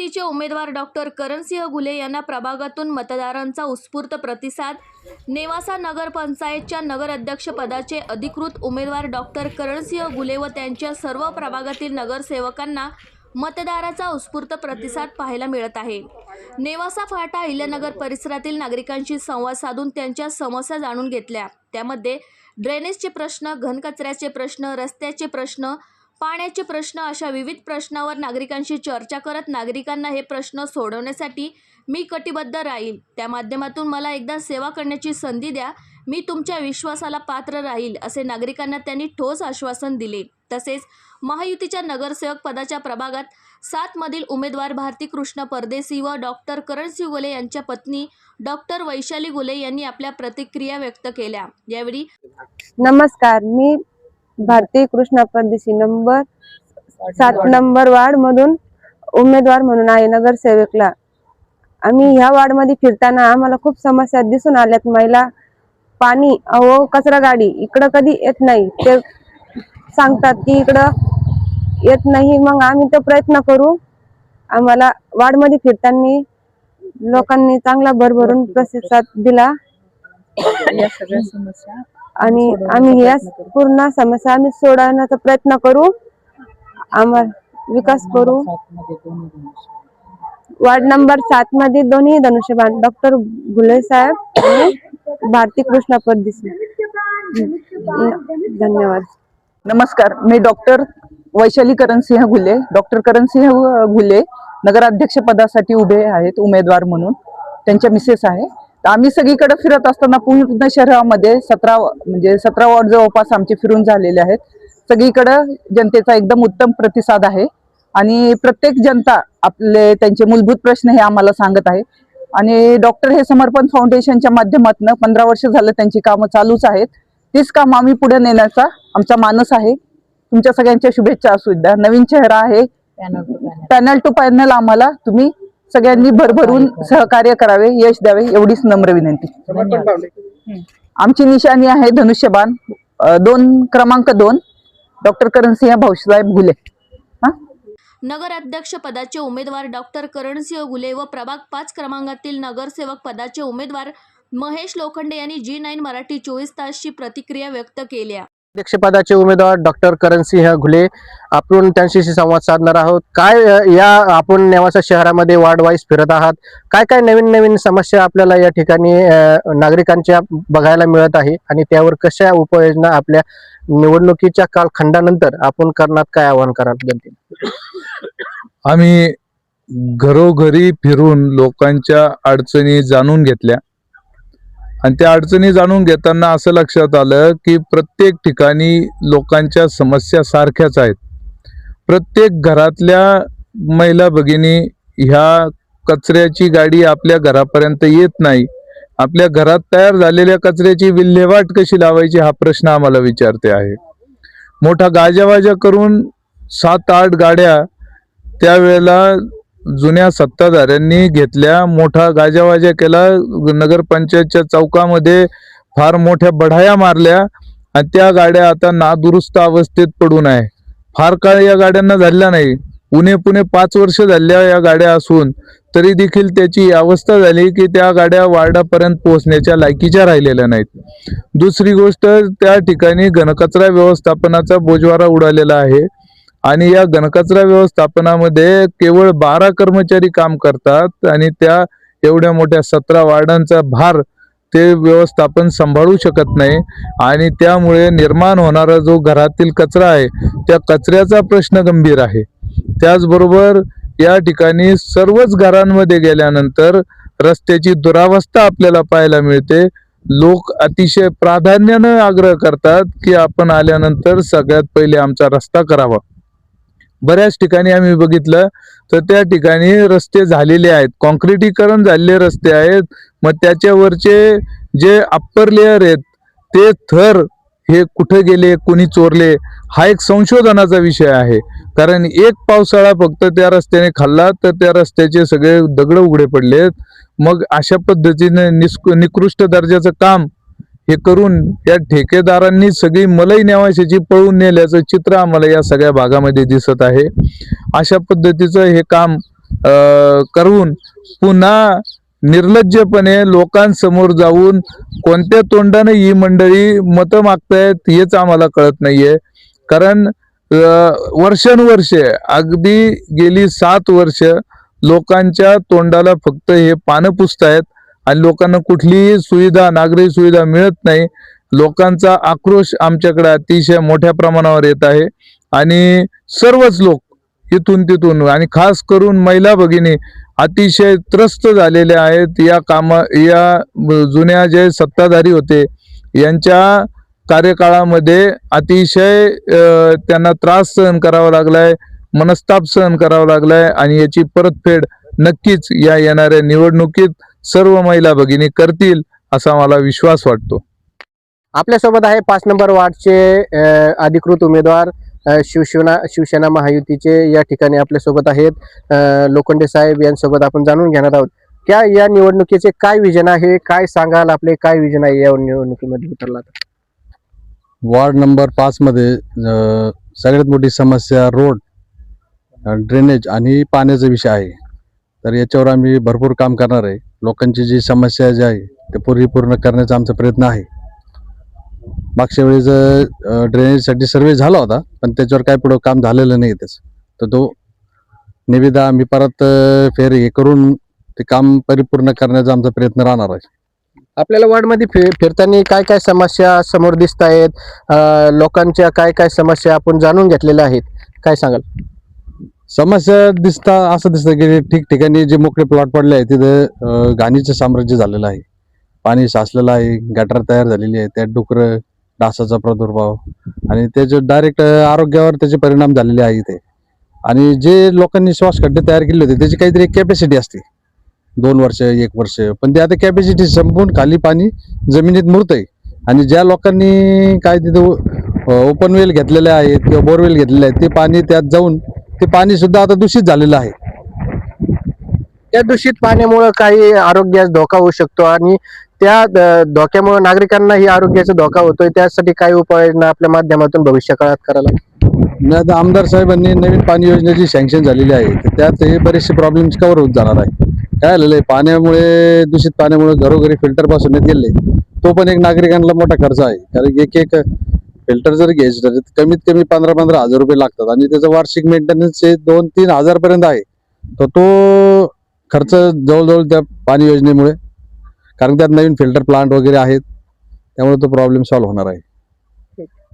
महायुतीचे उमेदवार डॉक्टर करणसिंह घुले यांना प्रभागातून मतदारांचा उत्स्फूर्त प्रतिसाद। नेवासा नगरपंचायतच्या नगराध्यक्षपदाचे अधिकृत उमेदवार डॉक्टर करणसिंह घुले व त्यांच्या सर्व प्रभागातील नगरसेवकांना मतदाराचा उत्स्फूर्त प्रतिसाद पाहायला मिळत आहे। नेवासा फाटा अहिल्यानगर परिसरातील नागरिकांशी संवाद साधून त्यांच्या समस्या जाणून घेतल्या। त्यामध्ये ड्रेनेजचे प्रश्न, घनकचऱ्याचे प्रश्न, रस्त्याचे प्रश्न, पाण्याचे प्रश्न अशा विविध प्रश्नावर नागरिकांशी चर्चा करत नागरिकांना हे प्रश्न सोडवण्यासाठी मी कटिबद्ध राहील। त्या माध्यमातून मला एकदा सेवा करण्याची संधी द्या, मी तुमच्या विश्वासाला पात्र राहील असे नागरिकांना त्यांनी ठोस आश्वासन दिले। तसेच महायुतीच्या नगरसेवक पदाच्या प्रभागात 7 मधील उमेदवार भारती कृष्ण परदेशी व डॉक्टर करणसिंह घुले यांच्या पत्नी डॉक्टर वैशाली घुले यांनी आपल्या प्रतिक्रिया व्यक्त केल्या। यावेळी नमस्कार, मी भारती कृष्ण परदेशी नंबर 7 नंबर वार्ड मधून उमेदवार म्हणून आहे नगरसेवकला। आम्ही ह्या वार्ड मध्ये फिरताना आम्हाला खूप समस्या दिसून आल्यात। महिला पाणी कचरा गाडी इकडं कधी येत नाही, ते सांगतात की इकडं येत नाही। मग आम्ही तो प्रयत्न करू। आम्हाला वार्ड मध्ये फिरताना लोकांनी चांगला भरभरून प्रतिसाद दिला या सगळ्या समस्या आणि आम्ही या पूर्ण समस्या आम्ही सोडवण्याचा प्रयत्न करू। आम्हाला विकास करू। वार्ड नंबर 7 मध्ये दोन्ही धनुष्यबाण डॉक्टर घुले साहेब आणि भारती कृष्ण परदेशी। धन्यवाद। नमस्कार, मी डॉक्टर वैशाली करणसिंह घुले, डॉक्टर करणसिंह घुले नगराध्यक्ष पदासाठी उभे आहेत उमेदवार म्हणून। त्यांच्या मिसेस आहे। आम्ही सगळीकडे फिरत असताना पूर्ण शहरामध्ये 17 वॉर्ड जवळपास आमचे फिरून झालेले आहेत। सगळीकडे जनतेचा एकदम उत्तम प्रतिसाद आहे आणि प्रत्येक जनता आपले त्यांचे मूलभूत प्रश्न हे आम्हाला सांगत आहे। आणि डॉक्टर हे समर्पण फाउंडेशनच्या माध्यमातून 15 वर्ष झालं त्यांची कामं चालूच आहेत। तीच काम आम्ही पुढे नेण्याचा आमचा मानस आहे। तुमच्या सगळ्यांच्या शुभेच्छा असू द्या। नवीन चेहरा आहे, पॅनल टू पॅनल आम्हाला तुम्ही सगळ्यांनी भरभरून सहकार्य करावे, यश द्यावे एवढीच नम्र विनंती। आमची निशाणी आहे धनुष्यबाण, क्रमांक 2 डॉक्टर करणसिंह भाऊसाहेब घुले। नगराध्यक्ष पदाचे उमेदवार डॉक्टर करणसिंह घुले व प्रभाग 5 क्रमांकातील नगरसेवक पदाचे उमेदवार महेश लोखंडे यांनी G9 मराठी 24 तासची प्रतिक्रिया व्यक्त केल्या। अध्यक्षपदाचे उमेदवार डॉक्टर करणसिंह घुले, आपण त्यांच्याशी संवाद साधणार आहोत। काय या आपण नेवासा शहरामध्ये वार्ड वाईज फिरत आहात, काय नवीन समस्या आपल्याला या ठिकाणी नागरिकांच्या बघायला मिळत आहे आणि त्यावर कशा उपाययोजना आपल्या निवडणुकीच्या कालखंडानंतर आपण करणार, काय आवाहन कराल जनतेला? आम्ही घरोघरी फिरून लोकांच्या अडचणी जाणून घेतल्या आणि त्या अडचणी जाणून घेताना असं लक्षात आलं की प्रत्येक ठिकाणी लोकांच्या समस्या सारख्याच आहेत। प्रत्येक घरातल्या महिला भगिनी ह्या कचऱ्याची गाडी आपल्या घरापर्यंत येत नाही, आपल्या घरात तयार झालेल्या कचऱ्याची विल्हेवाट कशी लावायची हा प्रश्न आम्हाला विचारते आहे। मोठा गाजावाजा करून 7-8 गाड्या त्यावेळेला जुन्या सत्ताधाऱ्यांनी घेतल्या, मोठा गाजावाजा केला, नगरपंचायतच्या चौकामध्ये फार मोठ्या बढाया मारल्या आणि त्या गाड्या आता नादुरुस्त अवस्थेत पडून आहे। फार काळ या गाड्यांना झाल्या नाही, पुणे 5 वर्ष झाल्या या गाड्या असून तरी देखील त्याची अवस्था झाली की त्या गाड्या वार्डापर्यंत पोहोचण्याच्या लायकीच्या राहिलेल्या नाहीत। दुसरी गोष्ट, त्या ठिकाणी घनकचरा व्यवस्थापनाचा बोजवारा उडालेला आहे आणि या घनकचरा व्यवस्थापनामध्ये केवळ 12 कर्मचारी काम करतात आणि त्या एवढ्या मोठ्या 17 वार्डांचा भार ते व्यवस्थापन सांभाळू शकत नाही आणि त्यामुळे निर्माण होणारा जो घरातील कचरा आहे त्या कचऱ्याचा प्रश्न गंभीर आहे। त्याचबरोबर या ठिकाणी सर्वच घरांमध्ये गेल्यानंतर रस्त्याची दुरावस्था आपल्याला पाहायला मिळते। लोक अतिशय प्राधान्याने आग्रह करतात की आपण आल्यानंतर सगळ्यात पहिले आमचा रस्ता करावा। बऱ्याच ठिकाणी आम्ही बघितलं तर त्या ठिकाणी रस्ते झालेले आहेत, कॉन्क्रिटीकरण झालेले रस्ते आहेत, मग त्याच्यावरचे जे अप्पर लेअर आहेत ते थर हे कुठे गेले, कोणी चोरले, हा एक संशोधनाचा विषय आहे। कारण एक पावसाळा फक्त त्या रस्त्याने खाल्ला तर त्या रस्त्याचे सगळे दगड उघडे पडलेत। मग अशा पद्धतीने निकृष्ट दर्जाचं काम हे करून या ठेकेदारांनी सगळी मलई नेवाशाची पळून नेल्याचं चित्र आम्हाला या सगळ्या भागामध्ये दिसत आहे। अशा पद्धतीचं हे काम करून पुन्हा निर्लज्जपणे लोकांसमोर जाऊन कोणत्या तोंडाने ही मंडळी मतं मागतायत हेच आम्हाला कळत नाहीये. कारण वर्षानुवर्षे अगदी गेली 7 वर्ष लोकांच्या तोंडाला फक्त हे पानं पुसतायत आणि लोकांना कुठलीही सुविधा, नागरी सुविधा मिळत नाही. लोकांचा आक्रोश आमच्याकडे अतिशय मोठ्या प्रमाणावर येत आहे आणि सर्वच लोक इथून तिथून आणि खास करून महिला भगिनी अतिशय त्रस्त झालेल्या आहेत. या जुन्या जे सत्ताधारी होते यांच्या कार्यकाळामध्ये अतिशय त्यांना त्रास सहन करावा लागलाय, मनस्ताप सहन करावा लागलाय आणि याची परतफेड नक्कीच या येणाऱ्या निवडणुकीत सर्व महिला भगिनी करतील असा मला विश्वास वाटतो. आपल्यासोबत आहे 5 नंबर वार्डचे अधिकृत उमेदवार शिवसेना महायुतीचे या ठिकाणी आपल्यासोबत आहेत लोखंडे साहेब. यांच्यासोबत आपण जाणून घेणार आहोत त्या या निवडणुकीचे काय विजन आहे, काय सांगाल, आपले काय विजन आहे या निवडणुकीमध्ये उतरला. वार्ड नंबर 5 मध्ये सगळ्यात मोठी समस्या रोड, ड्रेनेज आणि पाण्याचा विषय आहे. तर याच्यावर आम्ही भरपूर काम करणार आहे. लोकांची जी समस्या जी आहे ते पूर्ण करण्याचा आमचा प्रयत्न आहे. मागच्या वेळेस ड्रेनेजसाठी सर्वे झाला होता पण त्याच्यावर काय पुढं काम झालेलं नाही त्याचं. तर तो निविदा आम्ही परत हे करून ते काम परिपूर्ण करण्याचा आमचा प्रयत्न राहणार आहे. आपल्याला वार्डमध्ये फिरताना काय काय समस्या समोर दिसत आहेत, लोकांच्या काय काय समस्या आपण जाणून घेतलेल्या आहेत, काय सांगाल. समस्या असं दिसतं की ठिकठिकाणी जे मोकळे प्लॉट पडले आहेत तिथं घाणीचं साम्राज्य झालेलं आहे. पाणी साचलेलं आहे, गटार तयार झालेली आहे, त्यात डुकरं, डासाचा प्रादुर्भाव आणि त्याचे डायरेक्ट आरोग्यावर त्याचे परिणाम झालेले आहे इथे. आणि जे लोकांनी श्वास खड्डे तयार केले होते त्याची काहीतरी कॅपॅसिटी असते 2 वर्ष 1 वर्ष, पण ते आता कॅपॅसिटी संपून खाली पाणी जमिनीत मुरतंय. आणि ज्या लोकांनी काय तिथं ओपन वेल घेतलेले आहेत किंवा बोरवेल घेतलेले आहेत ते पाणी त्यात जाऊन ते पाणी सुद्धा आता दूषित झालेलं आहे. त्या दूषित पाण्यामुळे काही आरोग्यास धोका होऊ शकतो आणि त्या धोक्यामुळे नागरिकांनाही आरोग्याचा धोका होतोय. त्यासाठी काय उपाययोजना आपल्या माध्यमातून भविष्य काळात करायला. आता आमदार साहेबांनी नवीन पाणी योजनेची सँक्शन झालेली आहे तर त्यात हे बरेचसे प्रॉब्लेम्स कव्हर होत जाणार आहे. काय झालेलं आहे, पाण्यामुळे दूषित पाण्यामुळे घरोघरी फिल्टर बसवण्यात गेले, तो पण एक नागरिकांना मोठा खर्च आहे. कारण एक फिल्टर जर घ्यायचं तर कमीत कमी 15-15 हजार रुपये लागतात आणि त्याचं वार्षिक मेंटेनन्स 2-3 हजार पर्यंत आहे. तर तो खर्च जवळजवळ त्या पाणी योजनेमुळे, कारण त्यात नवीन फिल्टर प्लांट वगैरे आहेत त्यामुळे तो प्रॉब्लेम सॉल्व्ह होणार आहे.